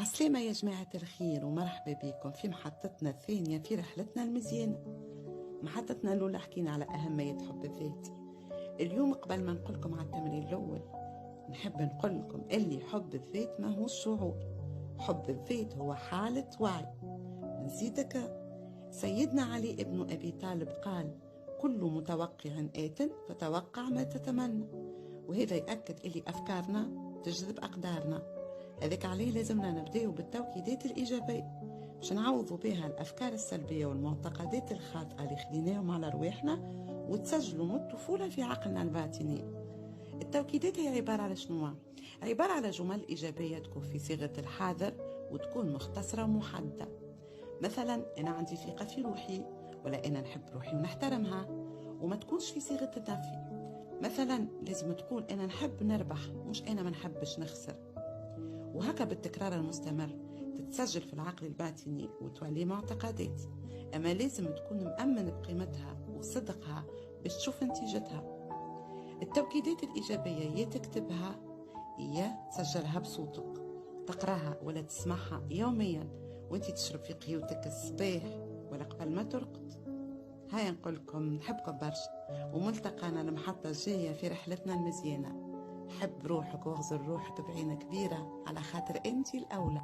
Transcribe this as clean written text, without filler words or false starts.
عسلامة يا جماعة الخير ومرحبا بكم في محطتنا الثانية في رحلتنا المزيانة. محطتنا الأولى حكينا على أهمية حب الذات. اليوم قبل ما نقولكم على التمرين الأول نحب نقول لكم اللي حب الذات ما هو شعور، حب الذات هو حالة وعي. نزيدك سيدنا علي ابن أبي طالب قال: كل متوقع آت فتوقع ما تتمنى، وهذا يأكد اللي أفكارنا تجذب أقدارنا. هذاك عليه لازمنا نبداو بالتوكيدات الإيجابية باش نعوضوا بها الأفكار السلبية والمعتقدات الخاطئة اللي خليناهم على رواحنا وتسجلوا من الطفولة في عقلنا الباطني. التوكيدات هي عبارة على شنو؟ عبارة على جمل إيجابية تكون في صيغة الحاضر وتكون مختصرة ومحددة. مثلا أنا عندي ثقة في روحي، ولا أنا نحب روحي ونحترمها، وما تكونش في صيغة النفي. مثلا لازم تقول أنا نحب نربح، مش أنا ما نحبش نخسر. وهكا بالتكرار المستمر تتسجل في العقل الباطني وتولي معتقدات. أما لازم تكون مأمن بقيمتها وصدقها باش تشوف نتيجتها. التوكيدات الإيجابية يا تكتبها يا تسجلها بصوتك، تقراها ولا تسمعها يوميا وانت تشرب في قهوتك الصباح ولا قبل ما ترقد. هيا نقولكم نحبكم برشا، وملتقانا المحطة الجاية في رحلتنا المزيانة. حب روحك واغزر روحك بعينة كبيرة على خاطر انتي الأولى.